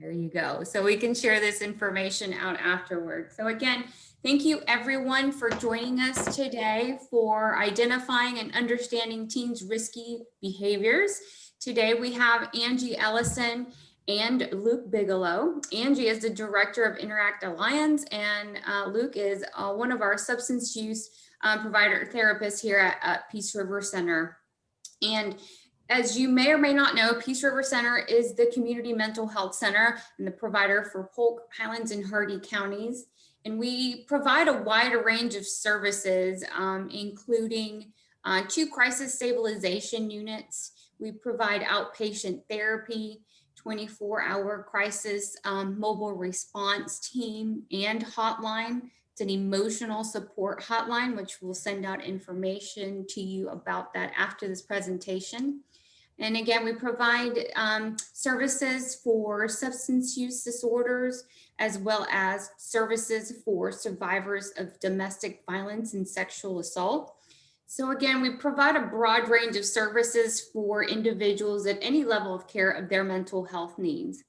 There you go. So we can share this information out afterward. So again, thank you everyone for joining us today for identifying and understanding teens' risky behaviors. Today we have Angie Ellison and Luke Bigelow. Angie is the director of Interact Alliance, and Luke is one of our substance use provider therapists here at Peace River Center. And as you may or may not know, Peace River Center is the community mental health center and the provider for Polk, Highlands, and Hardee counties. And we provide a wide range of services, including 2 crisis stabilization units. We provide outpatient therapy, 24-hour crisis mobile response team and hotline. It's an emotional support hotline, which we'll send out information to you about that after this presentation. And again, we provide services for substance use disorders, as well as services for survivors of domestic violence and sexual assault. So again, we provide a broad range of services for individuals at any level of care of their mental health needs.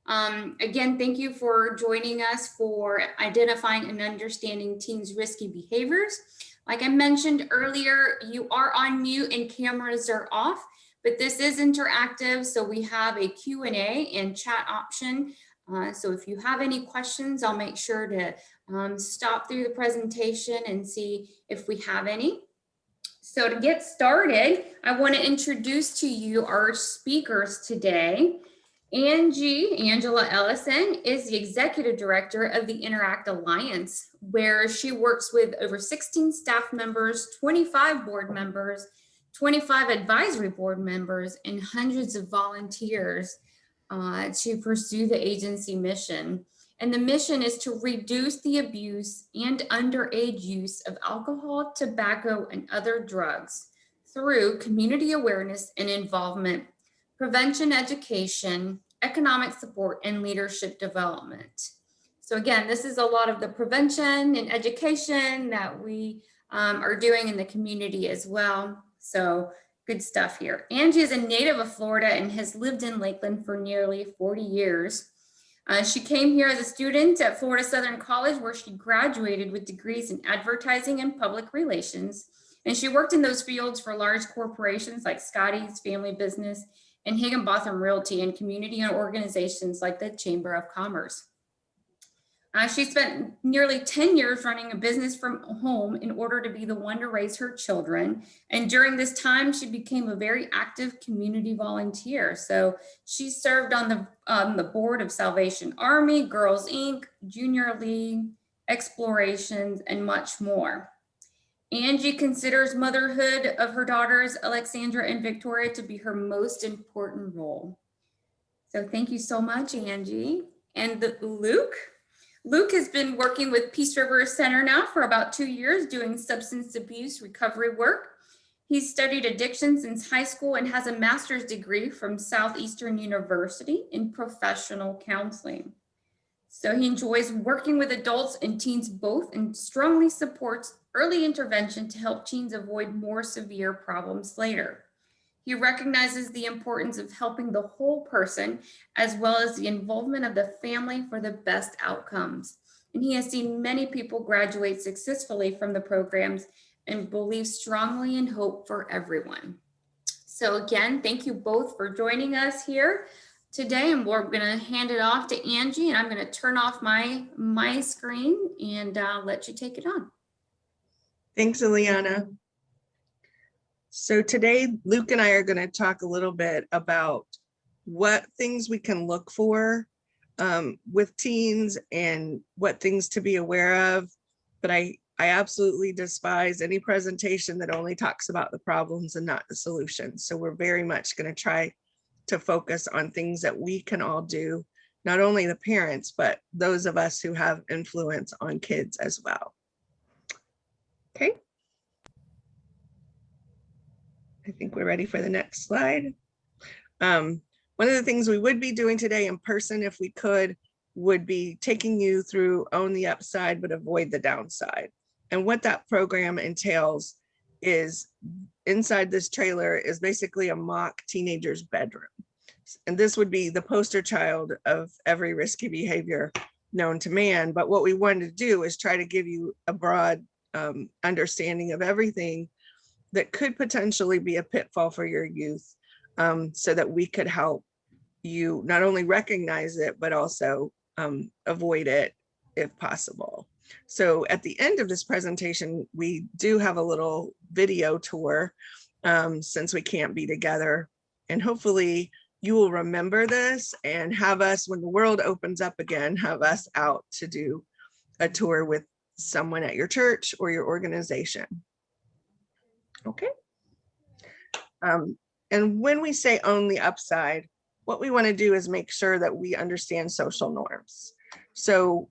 Again, thank you for joining us for identifying and understanding teens' risky behaviors. Like I mentioned earlier, you are on mute and cameras are off, but this is interactive. So we have a Q&A and chat option. So if you have any questions, I'll make sure to stop through the presentation and see if we have any. So to get started, I want to introduce to you our speakers today. Angela Ellison is the executive director of the Interact Alliance, where she works with over 16 staff members, 25 board members, 25 advisory board members, and hundreds of volunteers to pursue the agency mission. And the mission is to reduce the abuse and underage use of alcohol, tobacco, and other drugs through community awareness and involvement, prevention education, economic support, and leadership development. So again, this is a lot of the prevention and education that we are doing in the community as well. So good stuff here. Angie is a native of Florida and has lived in Lakeland for nearly 40 years. She came here as a student at Florida Southern College, where she graduated with degrees in advertising and public relations. And she worked in those fields for large corporations like Scotty's Family Business and Higginbotham Realty, and community organizations like the Chamber of Commerce. She spent nearly 10 years running a business from home in order to be the one to raise her children. And during this time, she became a very active community volunteer. So she served on the board of Salvation Army, Girls Inc., Junior League, Explorations, and much more. Angie considers motherhood of her daughters, Alexandra and Victoria, to be her most important role. So thank you so much, Angie. And Luke has been working with Peace River Center now for about 2 years, doing substance abuse recovery work. He's studied addiction since high school and has a master's degree from Southeastern University in professional counseling. So he enjoys working with adults and teens both, and strongly supports early intervention to help teens avoid more severe problems later. He recognizes the importance of helping the whole person, as well as the involvement of the family for the best outcomes. And he has seen many people graduate successfully from the programs and believes strongly in hope for everyone. So again, thank you both for joining us here today, and we're going to hand it off to Angie, and I'm going to turn off my screen and let you take it on. Thanks, Ileana. So today, Luke and I are going to talk a little bit about what things we can look for with teens and what things to be aware of. But I absolutely despise any presentation that only talks about the problems and not the solutions. So we're very much going to try to focus on things that we can all do, not only the parents, but those of us who have influence on kids as well. Okay. I think we're ready for the next slide. One of the things we would be doing today in person, if we could, would be taking you through Own the Upside, but Avoid the Downside. And what that program entails is, inside this trailer is basically a mock teenager's bedroom. And this would be the poster child of every risky behavior known to man. But what we wanted to do is try to give you a broad understanding of everything that could potentially be a pitfall for your youth, so that we could help you not only recognize it, but also avoid it if possible. So at the end of this presentation, we do have a little video tour, since we can't be together. And hopefully you will remember this and have us, when the world opens up again, have us out to do a tour with someone at your church or your organization. Okay. And when we say own the upside, what we want to do is make sure that we understand social norms. So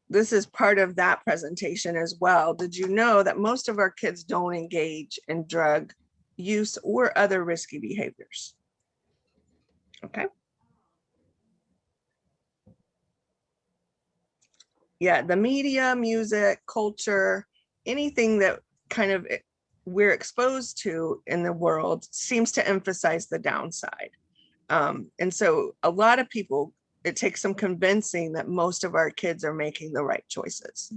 this is part of that presentation as well. Did you know that most of our kids don't engage in drug use or other risky behaviors? Okay. Yeah, the media, music, culture, anything that kind of we're exposed to in the world seems to emphasize the downside. And so a lot of people, it takes some convincing that most of our kids are making the right choices.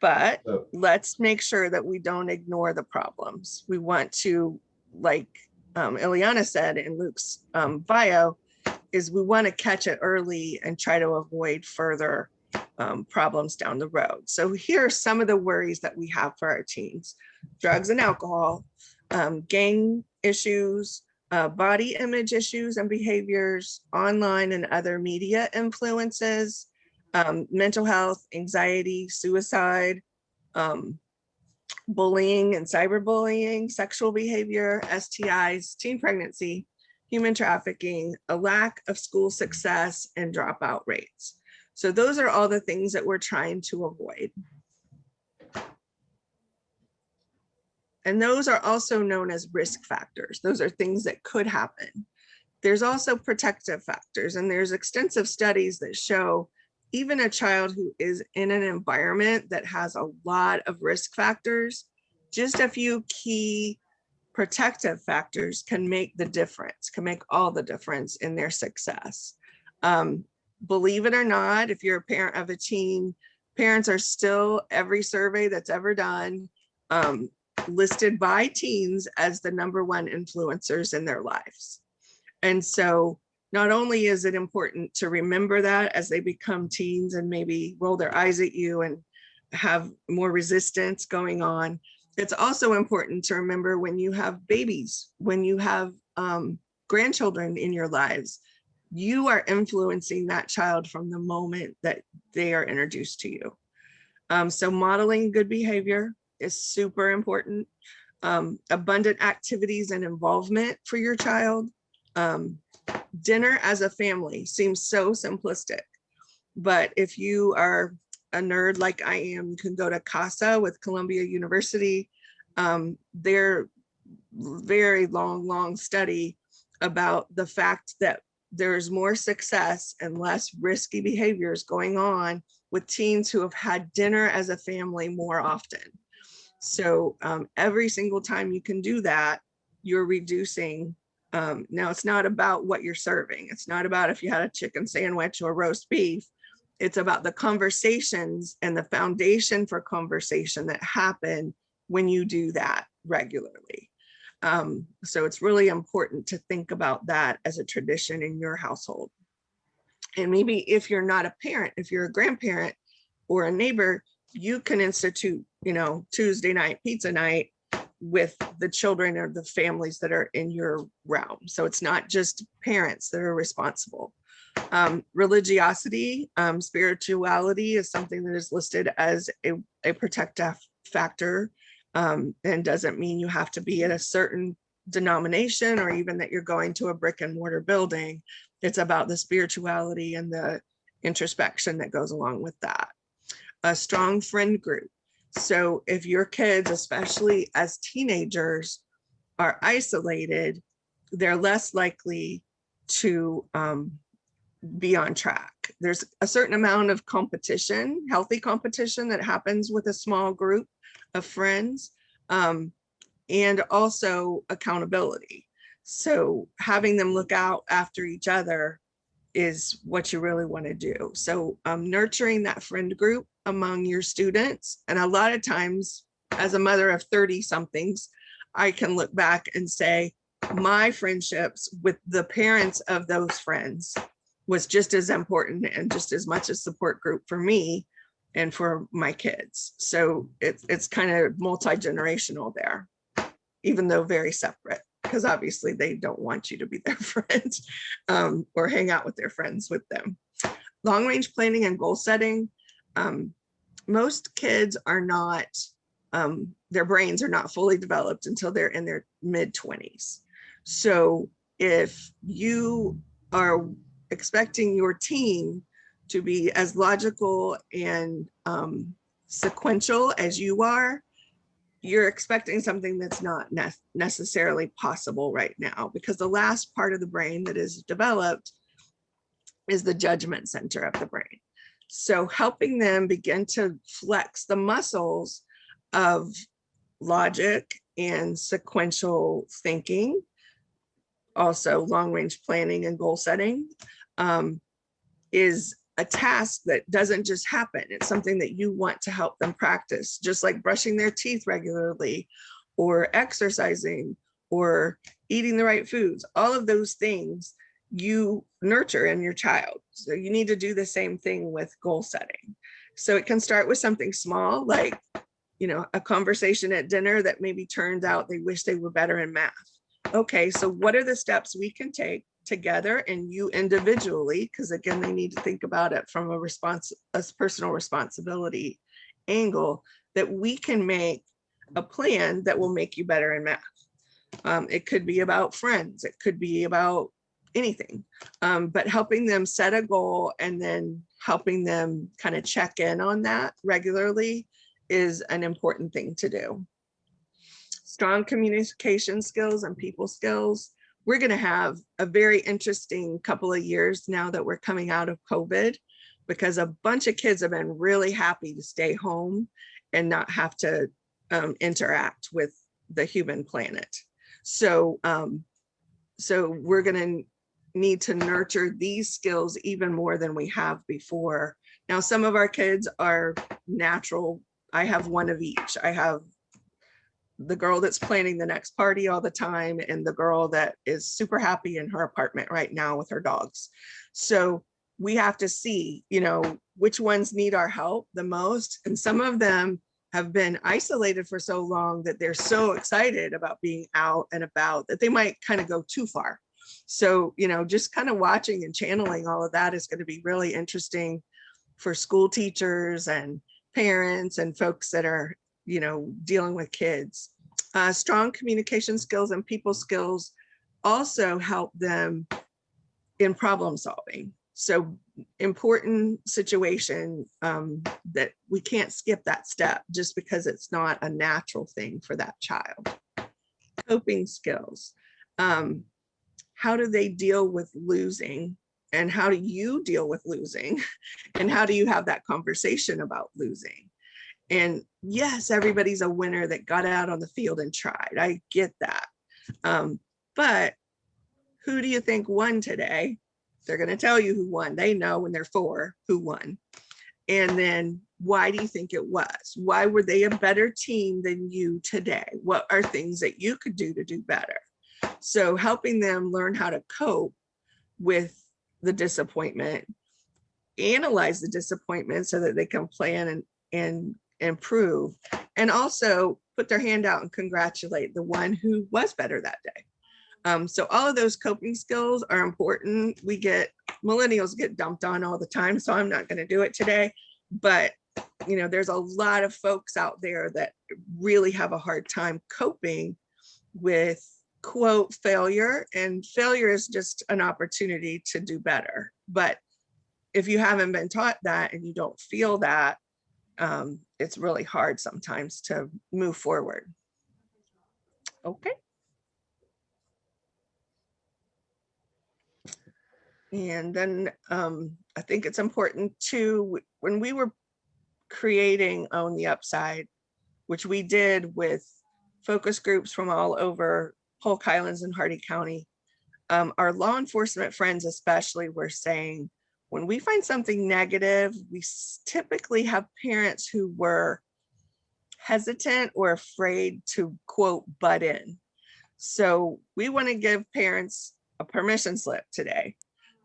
But let's make sure that we don't ignore the problems. We want to, like Ileana said in Luke's bio, is we want to catch it early and try to avoid further problems down the road. So here are some of the worries that we have for our teens: drugs and alcohol, gang issues, body image issues and behaviors, online and other media influences, mental health, anxiety, suicide, bullying and cyberbullying, sexual behavior, STIs, teen pregnancy, human trafficking, a lack of school success, and dropout rates. So those are all the things that we're trying to avoid. And those are also known as risk factors. Those are things that could happen. There's also protective factors, and there's extensive studies that show even a child who is in an environment that has a lot of risk factors, just a few key protective factors can make the difference, can make all the difference in their success. Believe it or not, if you're a parent of a teen, parents are still, every survey that's ever done, listed by teens as the #1 influencers in their lives. And so not only is it important to remember that as they become teens and maybe roll their eyes at you and have more resistance going on, it's also important to remember when you have babies, when you have grandchildren in your lives, you are influencing that child from the moment that they are introduced to you. So modeling good behavior is super important. Abundant activities and involvement for your child. Dinner as a family seems so simplistic, but if you are a nerd like I am, you can go to CASA with Columbia University. Their very long study about the fact that there's more success and less risky behaviors going on with teens who have had dinner as a family more often. So every single time you can do that, you're reducing. Now it's not about what you're serving. It's not about if you had a chicken sandwich or roast beef. It's about the conversations and the foundation for conversation that happen when you do that regularly. So it's really important to think about that as a tradition in your household. And maybe if you're not a parent, if you're a grandparent or a neighbor, you can institute, Tuesday night pizza night with the children or the families that are in your realm. So it's not just parents that are responsible. Religiosity, spirituality is something that is listed as a protective factor, and doesn't mean you have to be at a certain denomination or even that you're going to a brick and mortar building. It's about the spirituality and the introspection that goes along with that. A strong friend group. So if your kids, especially as teenagers, are isolated, they're less likely to be on track. There's a certain amount of competition, healthy competition, that happens with a small group of friends. and also accountability. So having them look out after each other is what you really want to do. So nurturing that friend group among your students. And a lot of times, as a mother of 30 somethings, I can look back and say, my friendships with the parents of those friends was just as important and just as much a support group for me and for my kids. So it's kind of multi-generational there, even though very separate, because obviously they don't want you to be their friend or hang out with their friends with them. Long range planning and goal setting. Most kids are not, their brains are not fully developed until they're in their mid-20s. So if you are expecting your team to be as logical and sequential as you are, you're expecting something that's not necessarily possible right now, because the last part of the brain that is developed is the judgment center of the brain. So helping them begin to flex the muscles of logic and sequential thinking, also long range planning and goal setting, is a task that doesn't just happen. It's something that you want to help them practice, just like brushing their teeth regularly or exercising or eating the right foods. All of those things you nurture in your child. So you need to do the same thing with goal setting. So it can start with something small, like, you know, a conversation at dinner that maybe turns out they wish they were better in math. Okay, so what are the steps we can take together and you individually, because again, they need to think about it from a personal responsibility angle, that we can make a plan that will make you better in math. It could be about friends, it could be about anything, but helping them set a goal and then helping them kind of check in on that regularly is an important thing to do. Strong communication skills and people skills. We're going to have a very interesting couple of years now that we're coming out of COVID, because a bunch of kids have been really happy to stay home and not have to interact with the human planet. So, so we're going to need to nurture these skills even more than we have before. Now, some of our kids are natural. I have one of each. I have the girl that's planning the next party all the time and the girl that is super happy in her apartment right now with her dogs. So we have to see, you know, which ones need our help the most. And some of them have been isolated for so long that they're so excited about being out and about that they might kind of go too far. So, you know, just kind of watching and channeling all of that is going to be really interesting for school teachers and parents and folks that are, you know, dealing with kids. Strong communication skills and people skills also help them in problem solving. So important situation that we can't skip that step just because it's not a natural thing for that child. Coping skills. How do they deal with losing? And how do you deal with losing? And how do you have that conversation about losing? And yes, everybody's a winner that got out on the field and tried. I get that. But who do you think won today? They're going to tell you who won. They know when they're 4 who won. And then why do you think it was? Why were they a better team than you today? What are things that you could do to do better? So helping them learn how to cope with the disappointment, analyze the disappointment so that they can plan and improve, and also put their hand out and congratulate the one who was better that day. So all of those coping skills are important. Millennials get dumped on all the time, so I'm not going to do it today. But, you know, there's a lot of folks out there that really have a hard time coping with, quote, failure. And failure is just an opportunity to do better. But if you haven't been taught that and you don't feel that, it's really hard sometimes to move forward. Okay. And then I think it's important too, when we were creating Own the Upside, which we did with focus groups from all over Polk Highlands and Hardy County. Our law enforcement friends especially were saying, when we find something negative, we typically have parents who were hesitant or afraid to, quote, butt in. So we want to give parents a permission slip today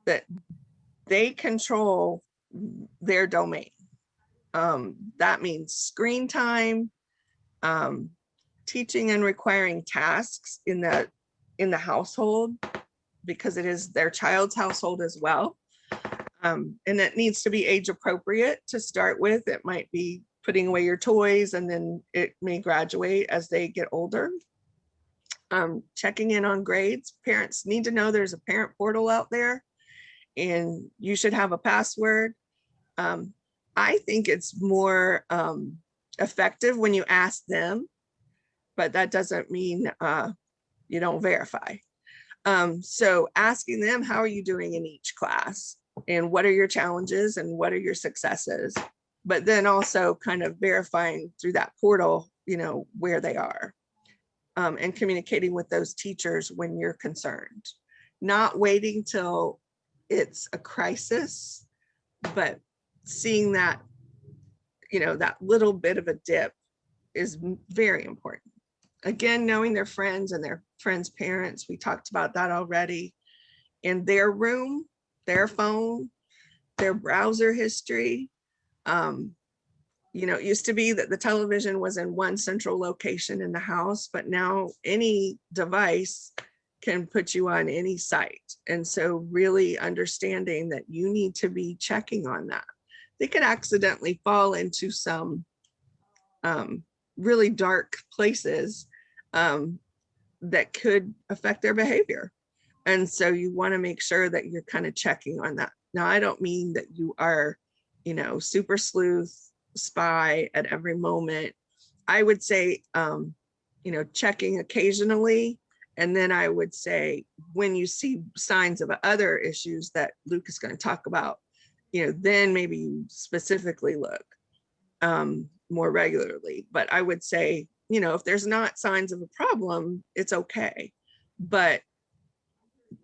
that they control their domain. That means screen time, teaching and requiring tasks in the household, because it is their child's household as well. And it needs to be age appropriate to start with. It might be putting away your toys, and then it may graduate as they get older. Checking in on grades. Parents need to know there's a parent portal out there, and you should have a password. I think it's more effective when you ask them, but that doesn't mean you don't verify. So asking them, how are you doing in each class? And what are your challenges and what are your successes? But then also kind of verifying through that portal, where they are. And communicating with those teachers when you're concerned. Not waiting till it's a crisis, but seeing that, that little bit of a dip is very important. Again, knowing their friends and their friends' parents, we talked about that already, in their room, their phone, their browser history. It used to be that the television was in one central location in the house, but now any device can put you on any site. And so really understanding that you need to be checking on that. They could accidentally fall into some really dark places that could affect their behavior. And so you want to make sure that you're kind of checking on that. Now, I don't mean that you are, super sleuth, spy at every moment. I would say, checking occasionally. And then I would say, when you see signs of other issues that Luke is going to talk about, then maybe you specifically look more regularly. But I would say, if there's not signs of a problem, it's okay. But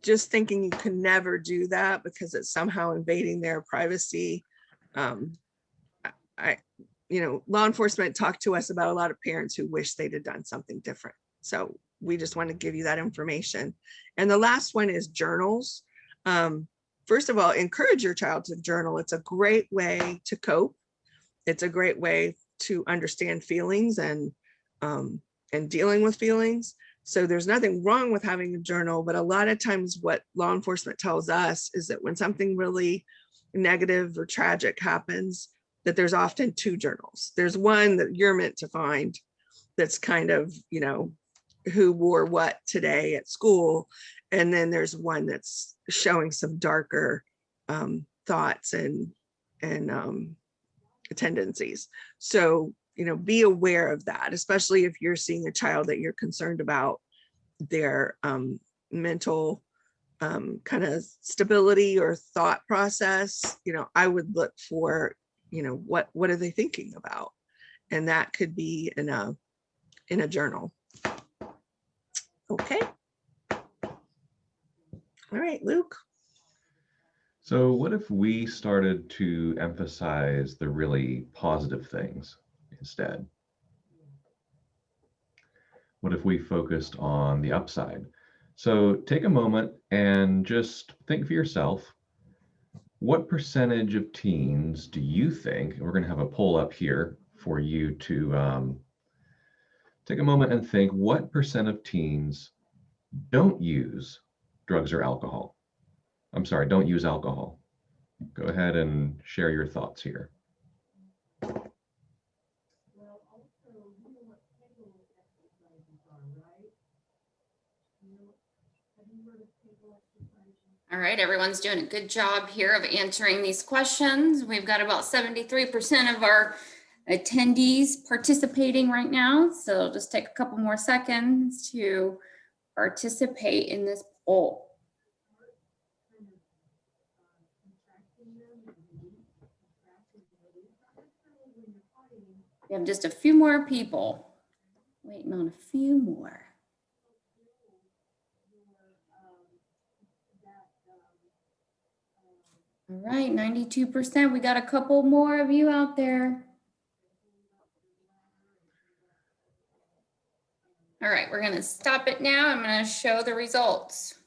just thinking you can never do that because it's somehow invading their privacy. Law enforcement talked to us about a lot of parents who wish they'd have done something different. So we just want to give you that information. And the last one is journals. First of all, encourage your child to journal. It's a great way to cope. It's a great way to understand feelings and dealing with feelings. So there's nothing wrong with having a journal, but a lot of times what law enforcement tells us is that when something really negative or tragic happens, that there's often two journals. There's one that you're meant to find that's kind of, who wore what today at school. And then there's one that's showing some darker thoughts and tendencies. So, be aware of that, especially if you're seeing a child that you're concerned about their mental kind of stability or thought process. I would look for, what are they thinking about? And that could be in a journal. Okay. All right, Luke. So what if we started to emphasize the really positive things instead? What if we focused on the upside? So take a moment and just think for yourself, what percentage of teens do you think, and we're going to have a poll up here for you to take a moment and think, what percent of teens don't use drugs or alcohol? I'm sorry, don't use alcohol. Go ahead and share your thoughts here. All right, everyone's doing a good job here of answering these questions. We've got about 73% of our attendees participating right now. So just take a couple more seconds to participate in this poll. We have just a few more people Waiting on a few more. All right, 92%. We got a couple more of you out there. All right, we're gonna stop it now. I'm gonna show the results.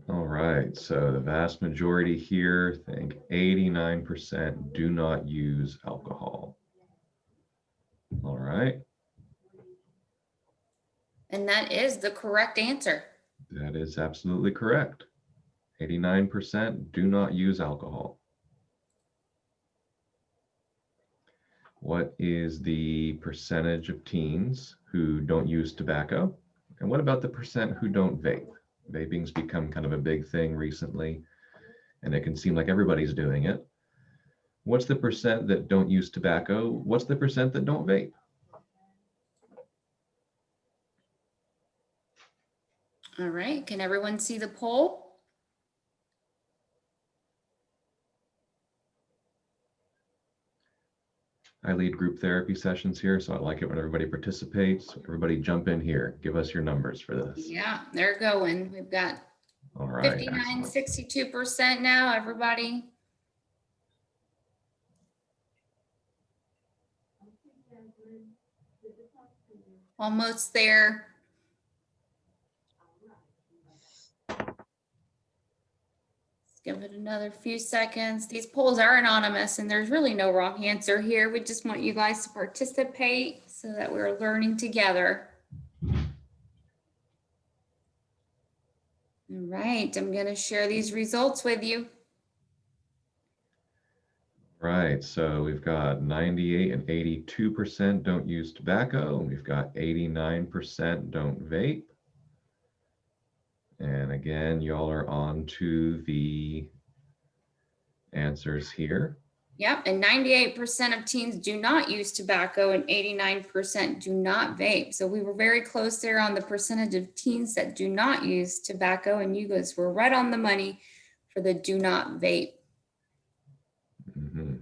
All right, so the vast majority here think 89% do not use alcohol. All right, And that is the correct answer. that is absolutely correct. 89% do not use alcohol. What is the percentage of teens who don't use tobacco? And what about the percent who don't vape? Vaping's become kind of a big thing recently, and it can seem like everybody's doing it. What's the percent that don't use tobacco? What's the percent that don't vape? All right, can everyone see the poll? I lead group therapy sessions here, so I like it when everybody participates. Everybody jump in here. Give us your numbers for this. Yeah, they're going. We've got All right. 59, Excellent. 62% now, everybody. Almost there. Give it another few seconds. These polls are anonymous and there's really no wrong answer here. We just want you guys to participate so that we're learning together. All right, I'm going to share these results with you. Right, so we've got 98 and 82% don't use tobacco, and we've got 89% don't vape. And again, y'all are on to the answers here. Yep, and 98% of teens do not use tobacco and 89% do not vape. So we were very close there on the percentage of teens that do not use tobacco, and you guys were right on the money for the do not vape. Mm-hmm.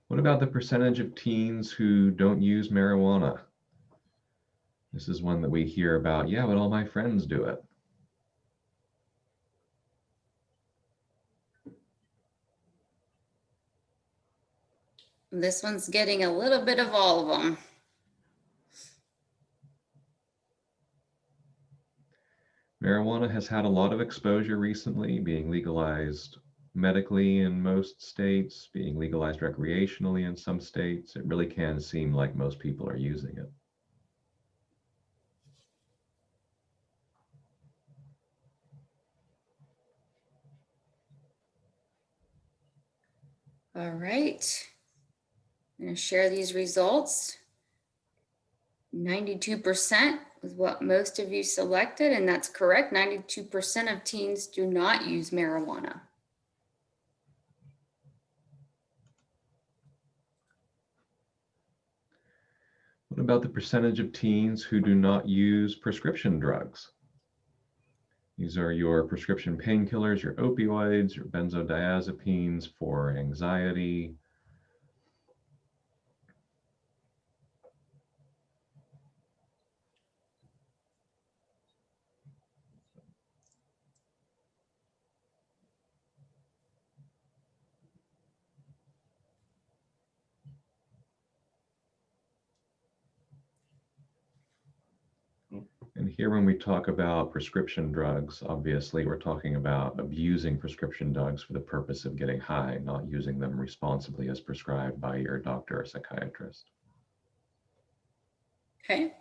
What about the percentage of teens who don't use marijuana? This is one that we hear about. Yeah, but all my friends do it. This one's getting a little bit of all of them. Marijuana has had a lot of exposure recently, being legalized medically in most states, being legalized recreationally in some states. It really can seem like most people are using it. All right. I'm going to share these results. 92% was what most of you selected, and that's correct. 92% of teens do not use marijuana. What about the percentage of teens who do not use prescription drugs? These are your prescription painkillers, your opioids, your benzodiazepines for anxiety. And here when we talk about prescription drugs, obviously we're talking about abusing prescription drugs for the purpose of getting high, not using them responsibly as prescribed by your doctor or psychiatrist. Okay.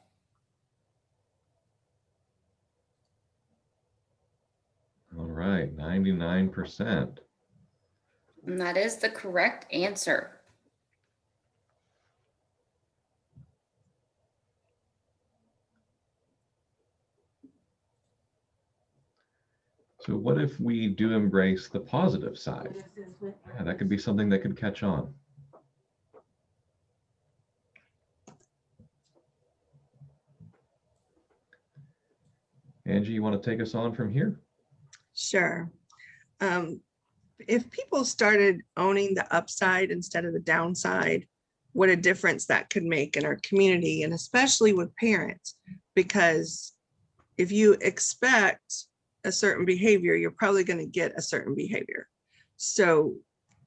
All right, 99%. And that is the correct answer. So what if we do embrace the positive side? Yeah, that could be something that could catch on. Angie, you want to take us on from here? Sure. if people started owning the upside instead of the downside, what a difference that could make in our community, and especially with parents, because if you expect a certain behavior, you're probably going to get a certain behavior. So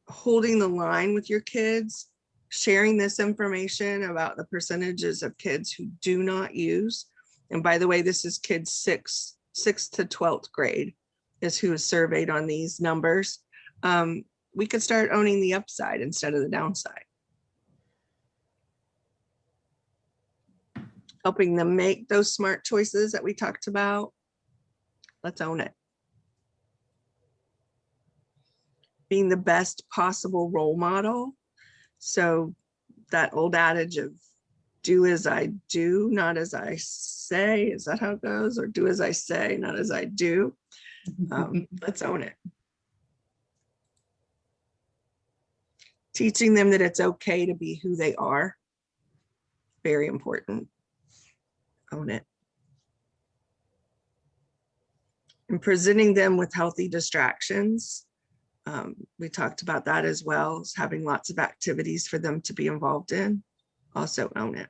holding the line with your kids, sharing this information about the percentages of kids who do not use. And by the way, this is kids 6th to 12th grade is who is surveyed on these numbers. We could start owning the upside instead of the downside. Helping them make those smart choices that we talked about. Let's own it. Being the best possible role model. So that old adage of do as I do, not as I say, is that how it goes? Or do as I say, not as I do. Let's own it. Teaching them that it's okay to be who they are. Very important. Own it. And presenting them with healthy distractions. We talked about that as well, as having lots of activities for them to be involved in. Also own it.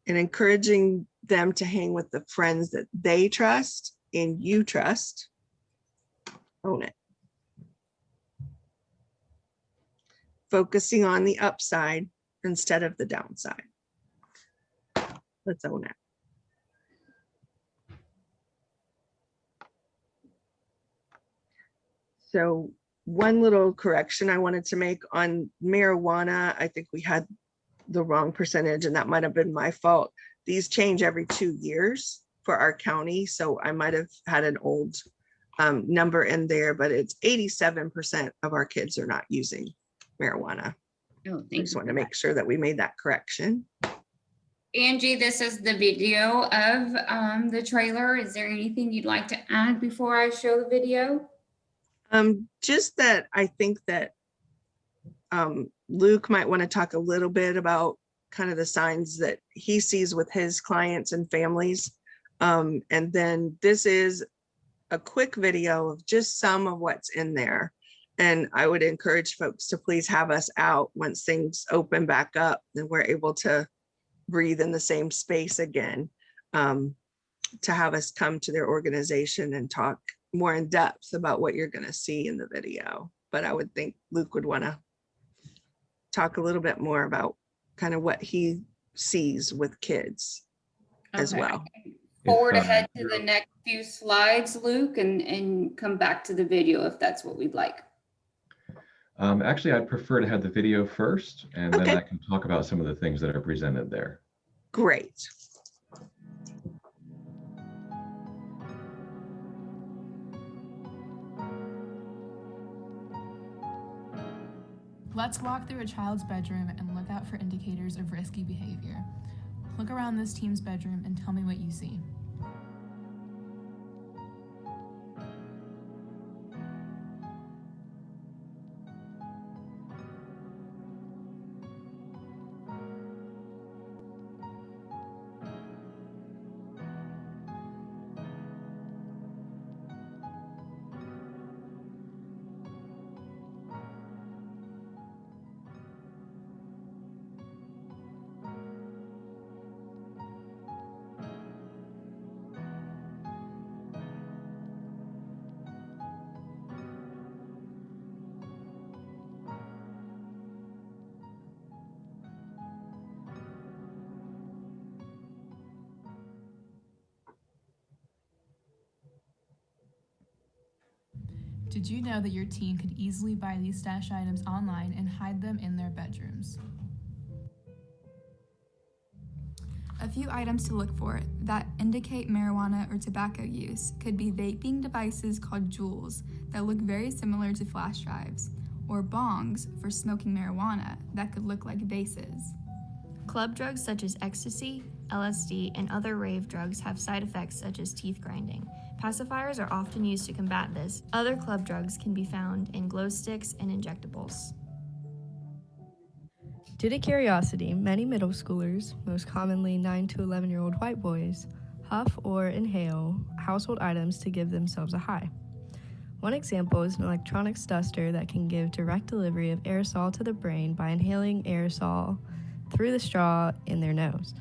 And encouraging them to hang with the friends that they trust and you trust. Own it. Focusing on the upside instead of the downside. Let's own it. So one little correction I wanted to make on marijuana, I think we had the wrong percentage, and that might have been my fault. These change every 2 years for our county. So I might have had an old number in there, but it's 87% of our kids are not using marijuana. Oh, I just wanted to make sure that we made that correction. Angie, this is the video of the trailer. Is there anything you'd like to add before I show the video? Just that I think that Luke might want to talk a little bit about kind of the signs that he sees with his clients and families. And then this is a quick video of just some of what's in there. And I would encourage folks to please have us out once things open back up and we're able to breathe in the same space again, to have us come to their organization and talk more in depth about what you're going to see in the video. But I would think Luke would want to talk a little bit more about kind of what he sees with kids as Okay. well. Forward ahead to the next few slides, Luke, and come back to the video if that's what we'd like. Actually, I'd prefer to have the video first, and then Okay. I can talk about some of the things that are presented there. Great. Let's walk through a child's bedroom and look out for indicators of risky behavior. Look around this team's bedroom and tell me what you see. Did you know that your teen could easily buy these stash items online and hide them in their bedrooms? A few items to look for that indicate marijuana or tobacco use could be vaping devices called Juuls that look very similar to flash drives, or bongs for smoking marijuana that could look like vases. Club drugs such as ecstasy, LSD, and other rave drugs have side effects such as teeth grinding. Pacifiers are often used to combat this. Other club drugs can be found in glow sticks and injectables. Due to curiosity, many middle schoolers, most commonly 9 to 11-year-old white boys, huff or inhale household items to give themselves a high. One example is an electronics duster that can give direct delivery of aerosol to the brain by inhaling aerosol through the straw in their nose.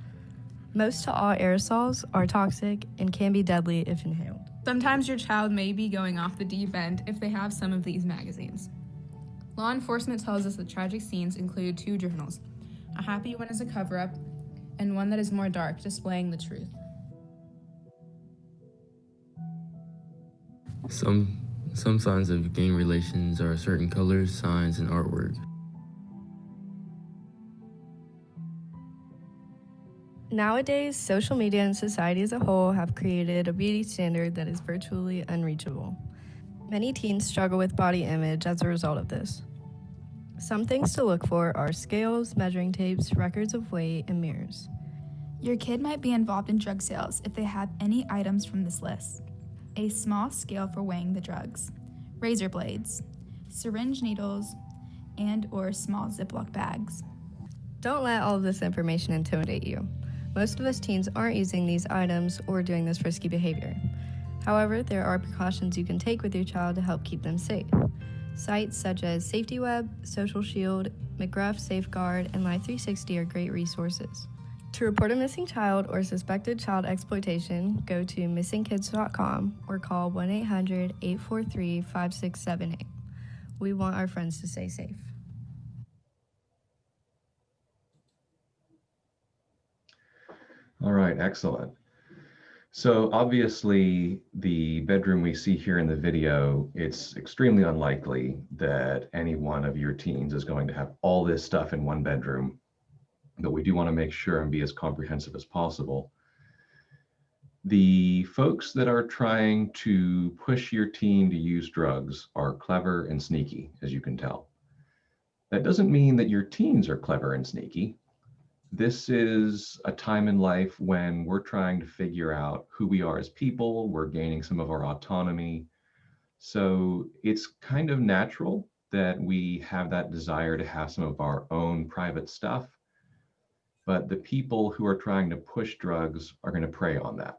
Most to all aerosols are toxic and can be deadly if inhaled. Sometimes your child may be going off the deep end if they have some of these magazines. Law enforcement tells us that tragic scenes include 2 journals. A happy one is a cover-up, and one that is more dark, displaying the truth. Some signs of gang relations are certain colors, signs, and artwork. Nowadays, social media and society as a whole have created a beauty standard that is virtually unreachable. Many teens struggle with body image as a result of this. Some things to look for are scales, measuring tapes, records of weight, and mirrors. Your kid might be involved in drug sales if they have any items from this list: a small scale for weighing the drugs, razor blades, syringe needles, and/or small Ziploc bags. Don't let all of this information intimidate you. Most of us teens aren't using these items or doing this risky behavior. However, there are precautions you can take with your child to help keep them safe. Sites such as Safety Web, Social Shield, McGruff Safeguard, and Life360 are great resources. To report a missing child or suspected child exploitation, go to missingkids.com or call 1-800-843-5678. We want our friends to stay safe. All right, excellent. So obviously the bedroom we see here in the video, it's extremely unlikely that any one of your teens is going to have all this stuff in one bedroom, but we do want to make sure and be as comprehensive as possible. The folks that are trying to push your teen to use drugs are clever and sneaky, as you can tell. That doesn't mean that your teens are clever and sneaky. This is a time in life when we're trying to figure out who we are as people. We're gaining some of our autonomy. So it's kind of natural that we have that desire to have some of our own private stuff. But the people who are trying to push drugs are going to prey on that.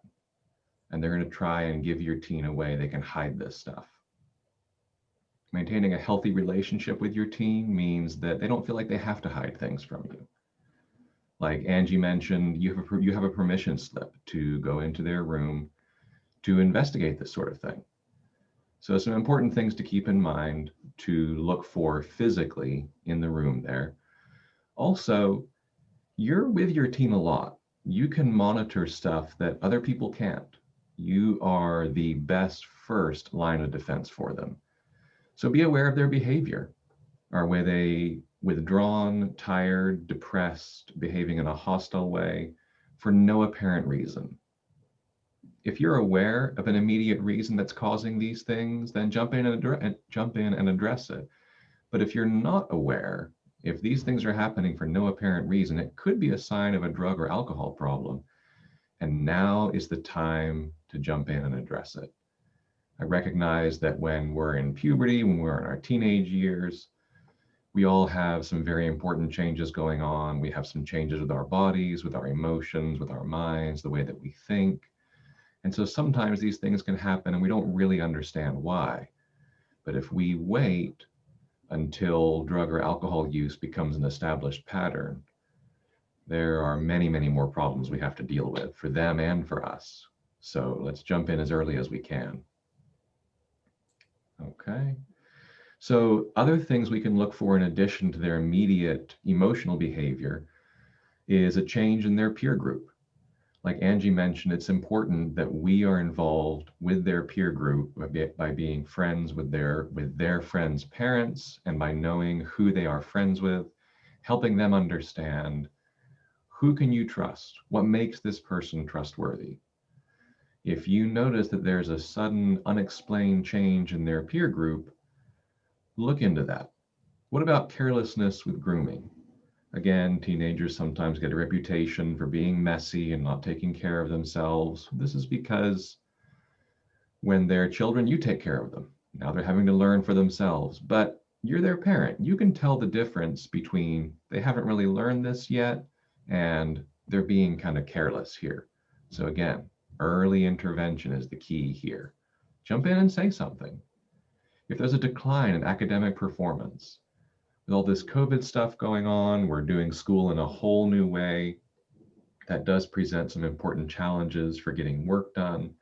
And they're going to try and give your teen a way they can hide this stuff. Maintaining a healthy relationship with your teen means that they don't feel like they have to hide things from you. Like Angie mentioned, you have a permission slip to go into their room to investigate this sort of thing. So some important things to keep in mind to look for physically in the room there. Also, you're with your teen a lot. You can monitor stuff that other people can't. You are the best first line of defense for them. So be aware of their behavior. Are they withdrawn, tired, depressed, behaving in a hostile way for no apparent reason? If you're aware of an immediate reason that's causing these things, then jump in and address it. But if you're not aware, if these things are happening for no apparent reason, it could be a sign of a drug or alcohol problem. And now is the time to jump in and address it. I recognize that when we're in puberty, when we're in our teenage years, we all have some very important changes going on. We have some changes with our bodies, with our emotions, with our minds, the way that we think. And so sometimes these things can happen and we don't really understand why. But if we wait until drug or alcohol use becomes an established pattern, there are many, many more problems we have to deal with for them and for us. So let's jump in as early as we can. Okay. So other things we can look for in addition to their immediate emotional behavior is a change in their peer group. Like Angie mentioned, it's important that we are involved with their peer group by being friends with their friends' parents and by knowing who they are friends with, helping them understand who can you trust? What makes this person trustworthy? If you notice that there's a sudden unexplained change in their peer group, look into that. What about carelessness with grooming? Again, teenagers sometimes get a reputation for being messy and not taking care of themselves. This is because when they're children, you take care of them. Now they're having to learn for themselves, but you're their parent. You can tell the difference between they haven't really learned this yet and they're being kind of careless here. So again, Early intervention is the key here. Jump in and say something. If there's a decline in academic performance, with all this COVID stuff going on, we're doing school in a whole new way. That does present some important challenges for getting work done.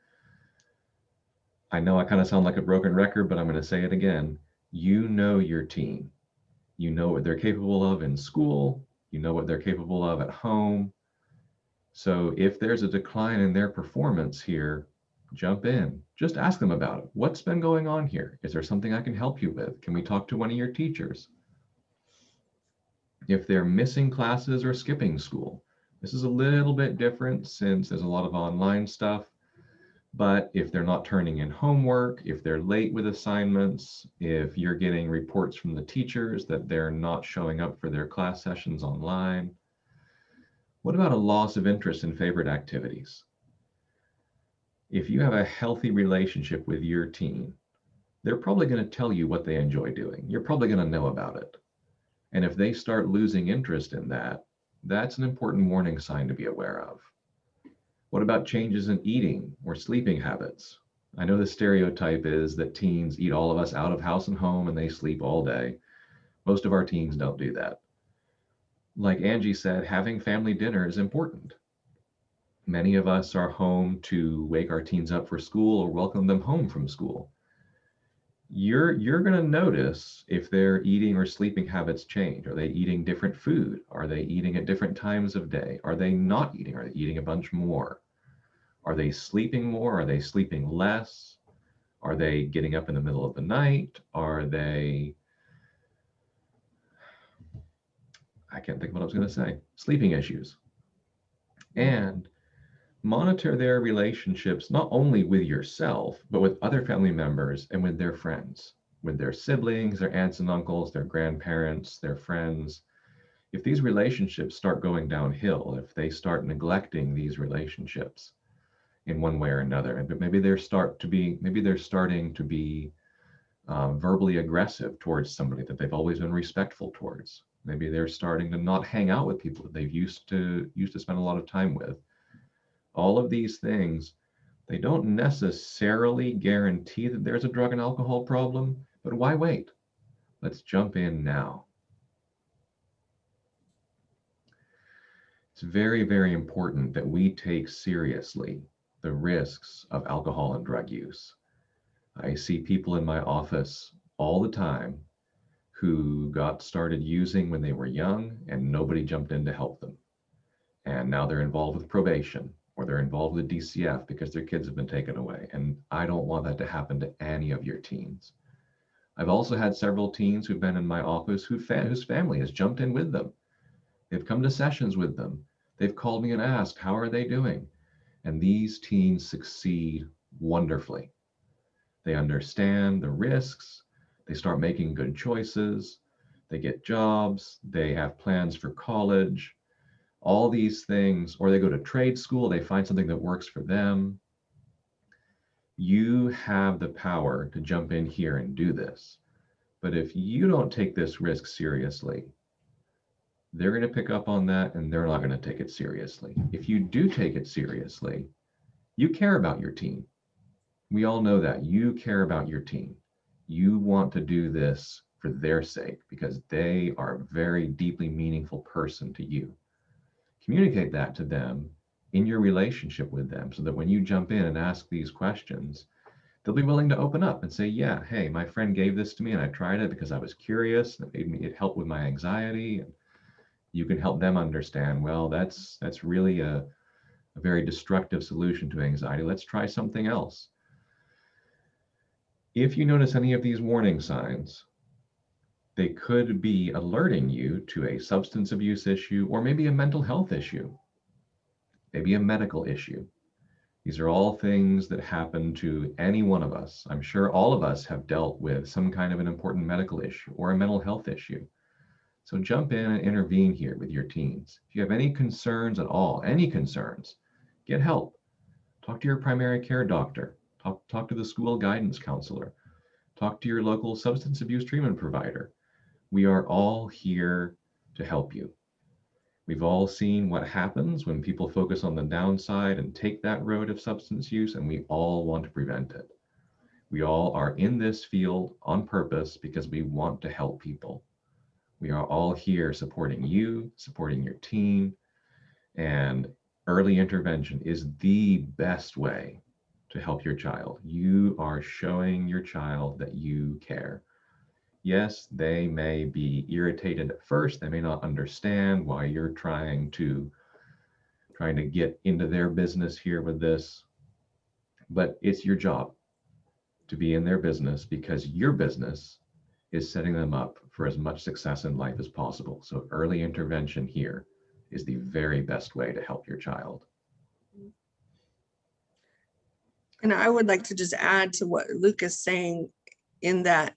I know I kind of sound like a broken record, but I'm going to say it again. You know your team. You know what they're capable of in school. You know what they're capable of at home. So if there's a decline in their performance here, jump in. Just ask them about it. What's been going on here? Is there something I can help you with? Can we talk to one of your teachers? If they're missing classes or skipping school, this is a little bit different since there's a lot of online stuff. But if they're not turning in homework, if they're late with assignments, if you're getting reports from the teachers that they're not showing up for their class sessions online, what about a loss of interest in favorite activities? If you have a healthy relationship with your teen, they're probably going to tell you what they enjoy doing. You're probably going to know about it. And if they start losing interest in that, that's an important warning sign to be aware of. What about changes in eating or sleeping habits? I know the stereotype is that teens eat all of us out of house and home and they sleep all day. Most of our teens don't do that. Like Angie said, having family dinner is important. Many of us are home to wake our teens up for school or welcome them home from school. You're going to notice if their eating or sleeping habits change. Are they eating different food? Are they eating at different times of day? Are they not eating? Are they eating a bunch more? Are they sleeping more? Are they sleeping less? Are they getting up in the middle of the night? Are they, I can't think of what I was going to say, sleeping issues. And monitor their relationships not only with yourself, but with other family members and with their friends, with their siblings, their aunts and uncles, their grandparents, their friends. If these relationships start going downhill, if they start neglecting these relationships in one way or another, but maybe they're starting to be verbally aggressive towards somebody that they've always been respectful towards. Maybe they're starting to not hang out with people that they've used to spend a lot of time with. All of these things, they don't necessarily guarantee that there's a drug and alcohol problem, but why wait? Let's jump in now. It's very, very important that we take seriously the risks of alcohol and drug use. I see people in my office all the time who got started using when they were young and nobody jumped in to help them. And now they're involved with probation, or they're involved with DCF because their kids have been taken away. And I don't want that to happen to any of your teens. I've also had several teens who've been in my office whose family has jumped in with them. They've come to sessions with them. They've called me and asked, how are they doing? And these teens succeed wonderfully. They understand the risks. They start making good choices. They get jobs. They have plans for college. All these things, or they go to trade school, they find something that works for them. You have the power to jump in here and do this. But if you don't take this risk seriously, they're going to pick up on that and they're not going to take it seriously. If you do take it seriously, you care about your team. We all know that. You care about your team. You want to do this for their sake because they are a very deeply meaningful person to you. Communicate that to them in your relationship with them so that when you jump in and ask these questions, they'll be willing to open up and say, yeah, hey, my friend gave this to me and I tried it because I was curious and it helped with my anxiety. And you can help them understand, well, that's really a very destructive solution to anxiety. Let's try something else. If you notice any of these warning signs, they could be alerting you to a substance abuse issue or maybe a mental health issue, maybe a medical issue. These are all things that happen to any one of us. I'm sure all of us have dealt with some kind of an important medical issue or a mental health issue. So jump in and intervene here with your teens. If you have any concerns at all, any concerns, get help. Talk to your primary care doctor. Talk to the school guidance counselor. Talk to your local substance abuse treatment provider. We are all here to help you. We've all seen what happens when people focus on the downside and take that road of substance use, and we all want to prevent it. We all are in this field on purpose because we want to help people. We are all here supporting you, supporting your team, and early intervention is the best way to help your child. You are showing your child that you care. Yes, they may be irritated at first. They may not understand why you're trying to get into their business here with this, but it's your job to be in their business because your business is setting them up for as much success in life as possible. So early intervention here is the very best way to help your child. And I would like to just add to what Luke is saying, in that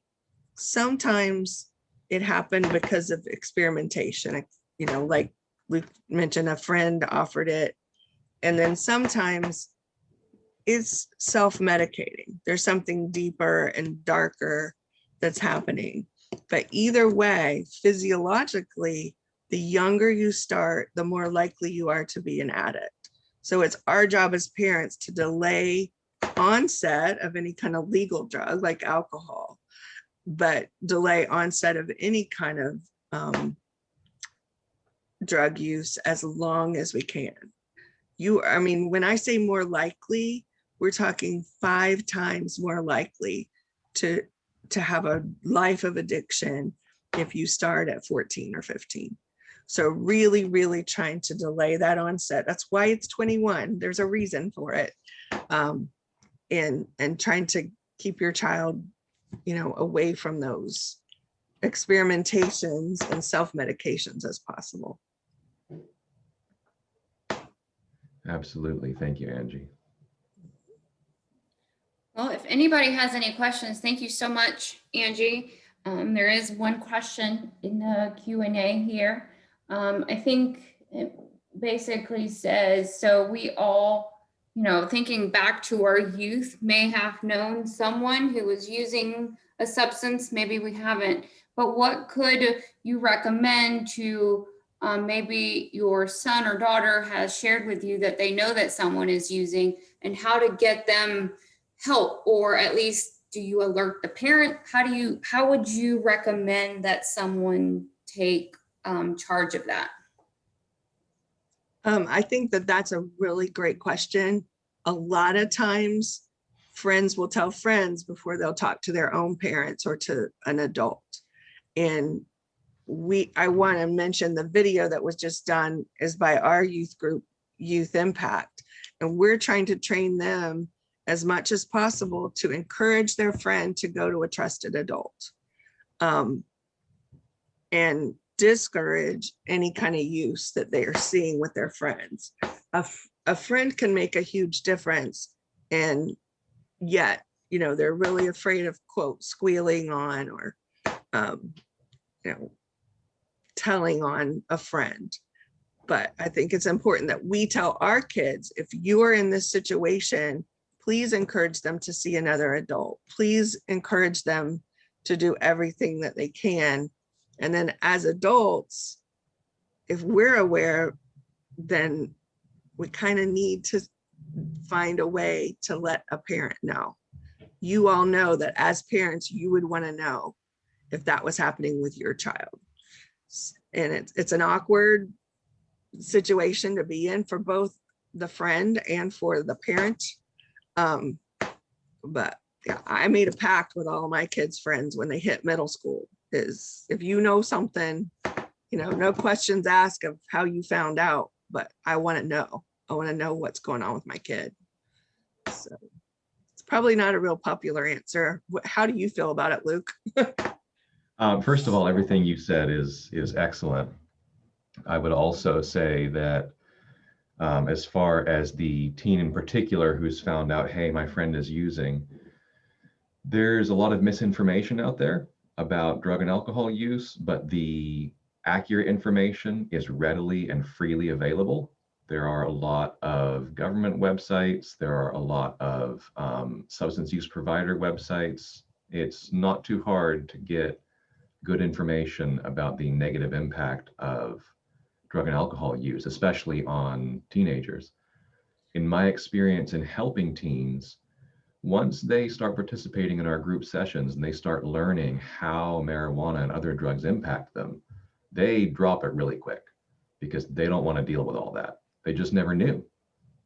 sometimes it happened because of experimentation. You know, like Luke mentioned, a friend offered it. And then sometimes it's self-medicating. There's something deeper and darker that's happening. But either way, physiologically, the younger you start, the more likely you are to be an addict. So it's our job as parents to delay onset of any kind of legal drug like alcohol, but delay onset of any kind of drug use as long as we can. I mean, when I say more likely, we're talking 5 times more likely to have a life of addiction if you start at 14 or 15. So really, really trying to delay that onset. That's why it's 21. There's a reason for it. And trying to keep your child, you know, away from those experimentations and self-medications as possible. Absolutely. Thank you, Angie. Well, if anybody has any questions, thank you so much, Angie. There is one question in the Q&A here. I think it basically says, so we all, you know, thinking back to our youth, may have known someone who was using a substance, maybe we haven't, but what could you recommend to maybe your son or daughter has shared with you that they know that someone is using, and how to get them help, or at least do you alert the parent? How would you recommend that someone take charge of that? I think that that's a really great question. A lot of times friends will tell friends before they'll talk to their own parents or to an adult. And I want to mention the video that was just done is by our youth group, Youth Impact. And we're trying to train them as much as possible to encourage their friend to go to a trusted adult, and discourage any kind of use that they are seeing with their friends. A friend can make a huge difference, and yet, you know, they're really afraid of, quote, squealing on or, you know, telling on a friend. But I think it's important that we tell our kids, if you are in this situation, please encourage them to see another adult. Please encourage them to do everything that they can. And then as adults, if we're aware, then we kind of need to find a way to let a parent know. You all know that as parents, you would want to know if that was happening with your child. And it's an awkward situation to be in for both the friend and for the parent. But yeah, I made a pact with all my kids' friends when they hit middle school, is if you know something, you know, no questions asked of how you found out, but I want to know. I want to know what's going on with my kid. So it's probably not a real popular answer. How do you feel about it, Luke? First of all, everything you said is excellent. I would also say that as far as the teen in particular who's found out, hey, my friend is using, there's a lot of misinformation out there about drug and alcohol use, but the accurate information is readily and freely available. There are a lot of government websites. There are a lot of substance use provider websites. It's not too hard to get good information about the negative impact of drug and alcohol use, especially on teenagers. In my experience in helping teens, once they start participating in our group sessions and they start learning how marijuana and other drugs impact them, they drop it really quick because they don't want to deal with all that. They just never knew.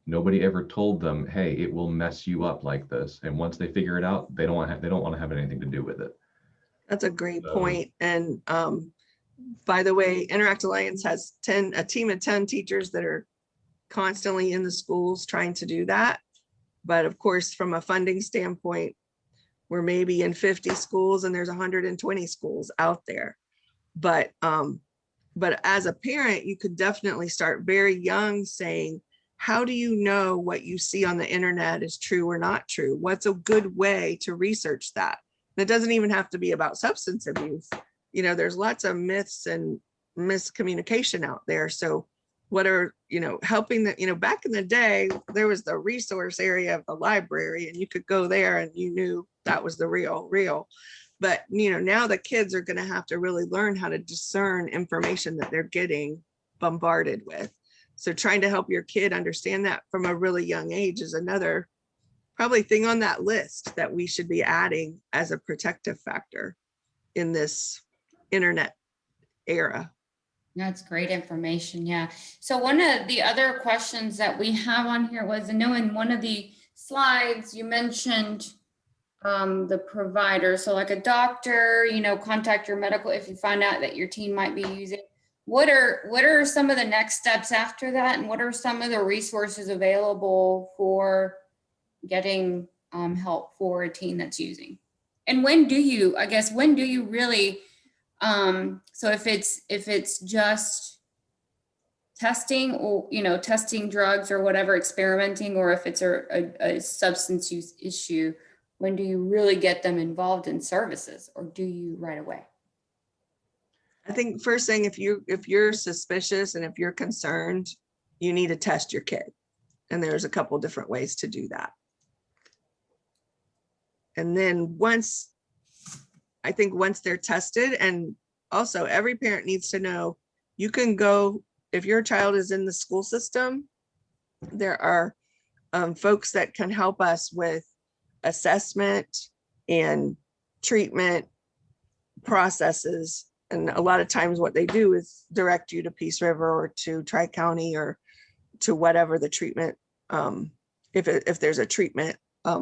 Nobody ever told them, hey, it will mess you up like this. And once they figure it out, they don't want to have anything to do with it. That's a great So- point. And by the way, Interact Alliance has a team of 10 teachers that are constantly in the schools trying to do that. But of course, from a funding standpoint, we're maybe in 50 schools and there's 120 schools out there. But as a parent, you could definitely start very young saying, how do you know what you see on the internet is true or not true? What's a good way to research that? And it doesn't even have to be about substance abuse. You know, there's lots of myths and miscommunication out there. So what are, helping that, back in the day, there was the resource area of the library and you could go there and you knew that was the real. But, now the kids are going to have to really learn how to discern information that they're getting bombarded with. So trying to help your kid understand that from a really young age is another probably thing on that list that we should be adding as a protective factor in this internet era. That's great information. Yeah. So one of the other questions that we have on here was, I know in one of the slides you mentioned the provider. So like a doctor, contact your medical if you find out that your teen might be using. What are some of the next steps after that? And what are some of the resources available for getting help for a teen that's using? And when do you really, so if it's just testing or, testing drugs or whatever, experimenting, or if it's a substance use issue, when do you really get them involved in services, or do you right away? I think first thing, if you're suspicious and if you're concerned, you need to test your kid. And there's a couple different ways to do that. And then once they're tested, and also every parent needs to know, you can go, if your child is in the school system, there are folks that can help us with assessment and treatment processes. And a lot of times what they do is direct you to Peace River or to Tri-County or to whatever the treatment, if there's a treatment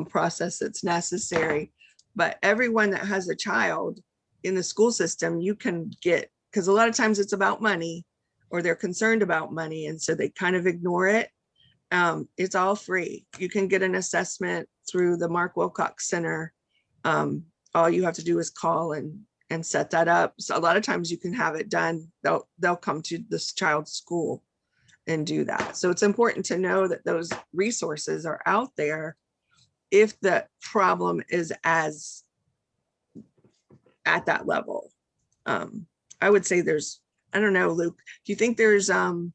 process that's necessary. But everyone that has a child in the school system, you can get, because a lot of times it's about money or they're concerned about money. And so they kind of ignore it. It's all free. You can get an assessment through the Mark Wilcox Center. All you have to do is call and set that up. So a lot of times you can have it done. They'll come to this child's school and do that. So it's important to know that those resources are out there if the problem is at that level. I would say I don't know, Luke, do you think there's a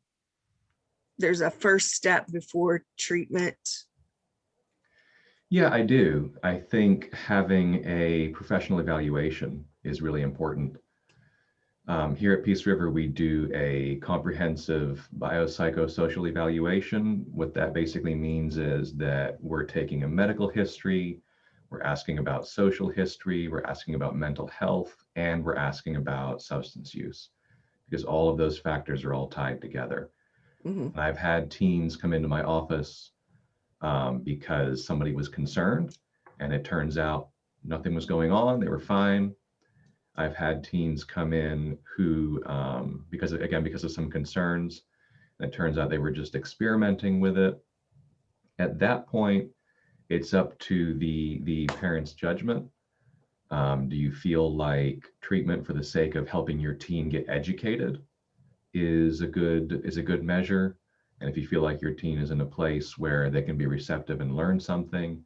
first step before treatment? Yeah, I do. I think having a professional evaluation is really important. Here at Peace River, we do a comprehensive biopsychosocial evaluation. What that basically means is that we're taking a medical history, we're asking about social history, we're asking about mental health, and we're asking about substance use, because all of those factors are all tied together. Mhm. And I've had teens come into my office because somebody was concerned, and it turns out nothing was going on, they were fine. I've had teens come in who, because of some concerns, and it turns out they were just experimenting with it. At that point, it's up to the parent's judgment. Do you feel like treatment for the sake of helping your teen get educated is a good measure? And if you feel like your teen is in a place where they can be receptive and learn something,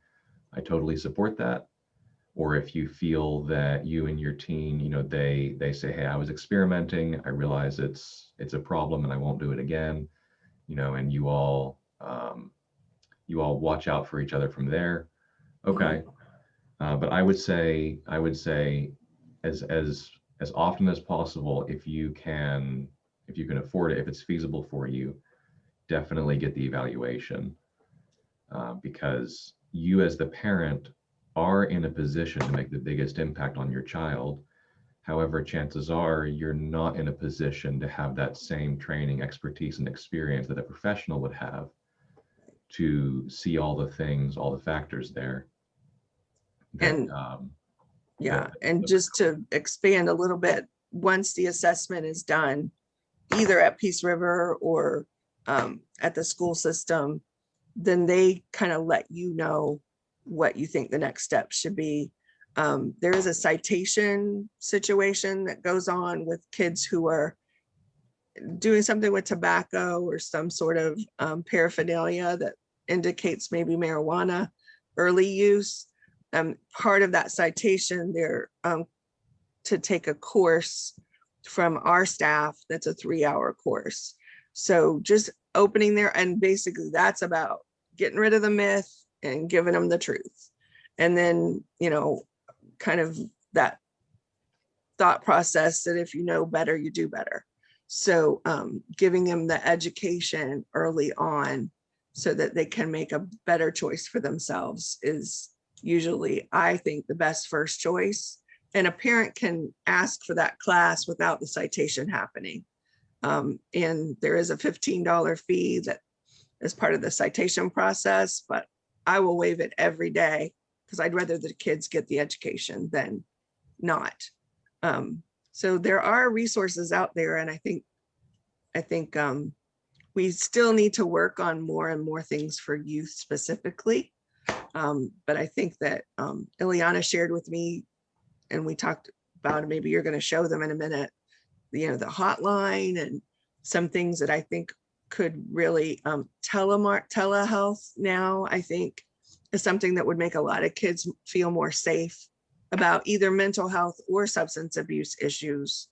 I totally support that. Or if you feel that you and your teen, they say, hey, I was experimenting, I realize it's a problem and I won't do it again, and you all watch out for each other from there. Okay. But I would say as often as possible, if you can if you can afford it, if it's feasible for you, definitely get the evaluation, because you as the parent are in a position to make the biggest impact on your child. However, chances are you're not in a position to have that same training, expertise, and experience that a professional would have to see all the things, all the factors there. That, And yeah, that- and just to expand a little bit, once the assessment is done, either at Peace River or at the school system, then they kind of let you know what you think the next step should be. There is a citation situation that goes on with kids who are doing something with tobacco or some sort of paraphernalia that indicates maybe marijuana early use. Part of that citation, they're to take a course from our staff that's a 3-hour course. So just opening there, and basically that's about getting rid of the myth and giving them the truth. And then, kind of that thought process that if you know better, you do better. So giving them the education early on so that they can make a better choice for themselves is usually, I think, the best first choice. And a parent can ask for that class without the citation happening. And there is a $15 fee that is part of the citation process, but I will waive it every day because I'd rather the kids get the education than not. So there are resources out there, and I think we still need to work on more and more things for youth specifically. But I think that Ileana shared with me, and we talked about, maybe you're going to show them in a minute, the hotline and some things that I think could really telehealth now, I think, is something that would make a lot of kids feel more safe about either mental health or substance abuse issues,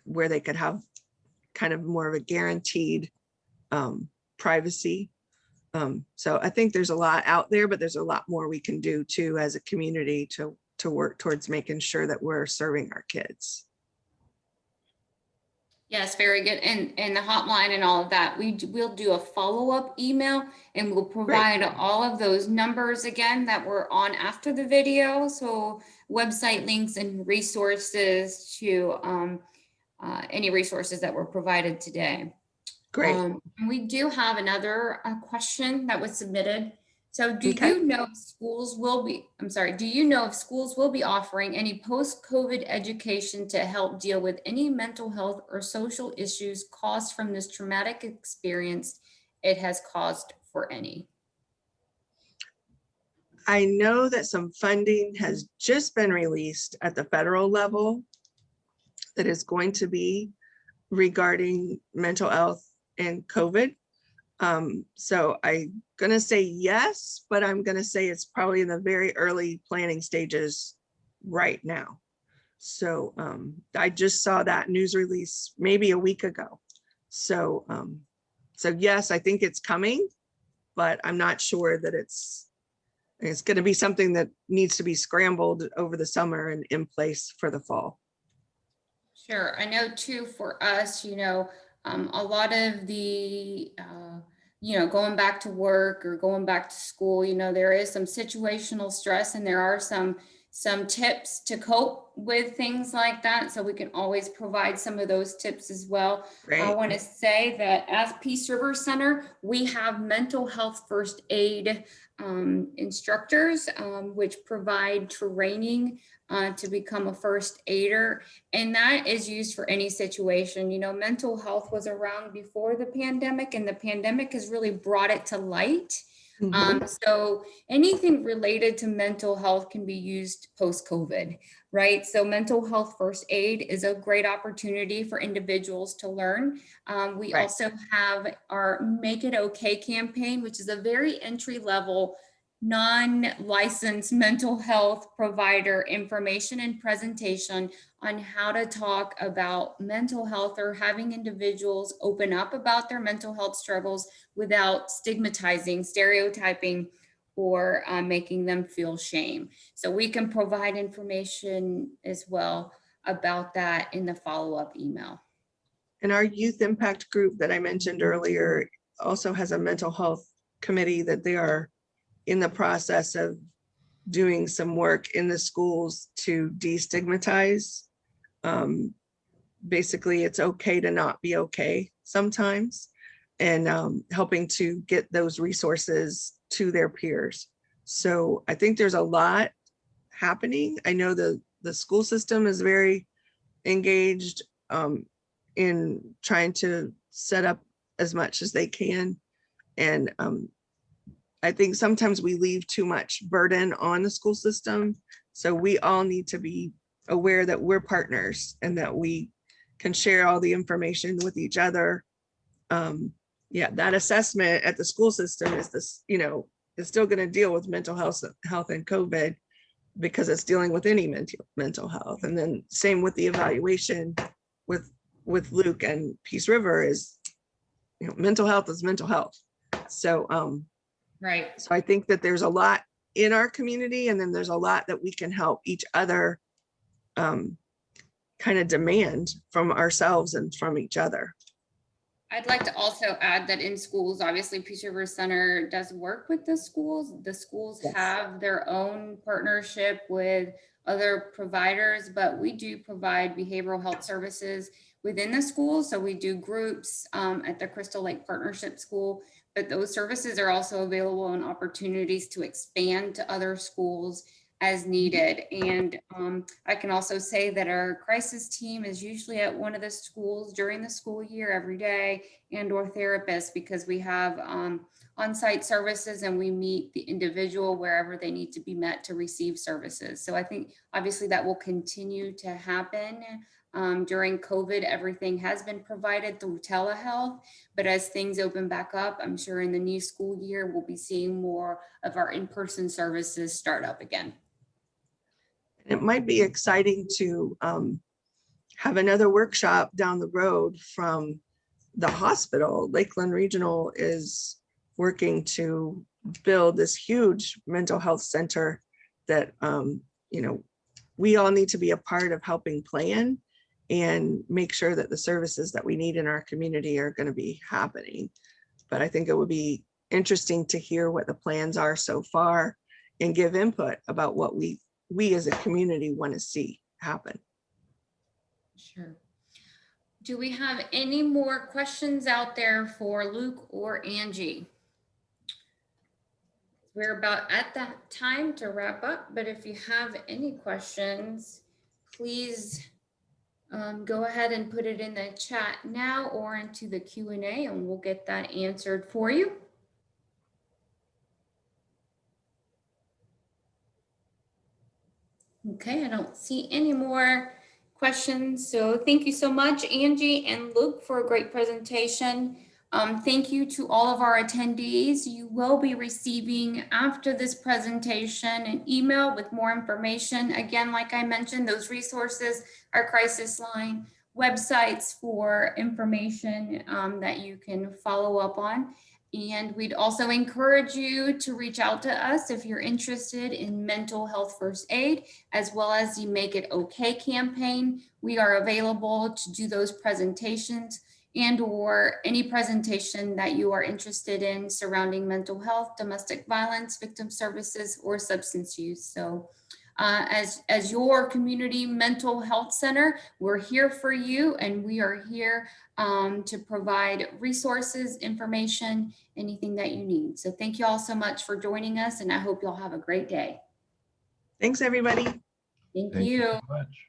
where they could have kind of more of a guaranteed privacy. So I think there's a lot out there, but there's a lot more we can do too as a community to work towards making sure that we're serving our kids. Yes, very good. And the hotline and all of that, we'll do a follow-up email, and we'll provide all of those numbers again that were on after the video. So website links and resources to any resources that were provided today. Great. And we do have another question that was submitted. So do Okay. you know if schools will be offering any post-COVID education to help deal with any mental health or social issues caused from this traumatic experience it has caused for any? I know that some funding has just been released at the federal level that is going to be regarding mental health and COVID. So I'm going to say yes, but I'm going to say it's probably in the very early planning stages right now. So I just saw that news release maybe a week ago. So yes, I think it's coming, but I'm not sure that it's going to be something that needs to be scrambled over the summer and in place for the fall. Sure. I know too, for us, a lot of the, going back to work or going back to school, there is some situational stress, and there are some tips to cope with things like that. So we can always provide some of those tips as well. Great. I want to say that as Peace River Center, we have mental health first aid instructors, which provide training to become a first aider. And that is used for any situation. Mental health was around before the pandemic, and the pandemic has really brought it to light. So anything related to mental health can be used post-COVID, right? So mental health first aid is a great opportunity for individuals to learn. We also have our Make It Okay campaign, which is a very entry-level, non-licensed mental health provider information and presentation on how to talk about mental health, or having individuals open up about their mental health struggles without stigmatizing, stereotyping, or making them feel shame. So we can provide information as well about that in the follow-up email. And our youth impact group that I mentioned earlier also has a mental health committee that they are in the process of doing some work in the schools to destigmatize. Basically, it's okay to not be okay sometimes, and helping to get those resources to their peers. So I think there's a lot happening. I know the school system is very engaged in trying to set up as much as they can. And I think sometimes we leave too much burden on the school system. So we all need to be aware that we're partners and that we can share all the information with each other. Yeah, that assessment at the school system is this, is still going to deal with mental health and COVID, because it's dealing with any mental health. And then same with the evaluation with Luke and Peace River is, mental health is mental health. So Right. so I think that there's a lot in our community, and then there's a lot that we can help each other kind of demand from ourselves and from each other. I'd like to also add that in schools, obviously Peace River Center does work with the schools. The schools Yes. have their own partnership with other providers, but we do provide behavioral health services within the school. So we do groups at the Crystal Lake Partnership School, but those services are also available and opportunities to expand to other schools as needed. And I can also say that our crisis team is usually at one of the schools during the school year every day, and/or therapists, because we have on-site services and we meet the individual wherever they need to be met to receive services. So I think obviously that will continue to happen. During COVID, everything has been provided through telehealth, but as things open back up, I'm sure in the new school year, we'll be seeing more of our in-person services start up again. It might be exciting to have another workshop down the road from the hospital. Lakeland Regional is working to build this huge mental health center that, we all need to be a part of helping plan and make sure that the services that we need in our community are going to be happening. But I think it would be interesting to hear what the plans are so far and give input about what we as a community want to see happen. Sure. Do we have any more questions out there for Luke or Angie? We're about at that time to wrap up, but if you have any questions, please go ahead and put it in the chat now or into the Q&A, and we'll get that answered for you. Okay, I don't see any more questions. So thank you so much, Angie and Luke, for a great presentation. Thank you to all of our attendees. You will be receiving after this presentation an email with more information. Again, like I mentioned, those resources, our crisis line, websites for information that you can follow up on. And we'd also encourage you to reach out to us if you're interested in mental health first aid, as well as the Make It Okay campaign. We are available to do those presentations and/or any presentation that you are interested in surrounding mental health, domestic violence, victim services, or substance use. So as your community mental health center, we're here for you, and we are here to provide resources, information, anything that you need. So thank you all so much for joining us, and I hope you'll have a great day. Thanks, everybody. Thank Thank you you. so much.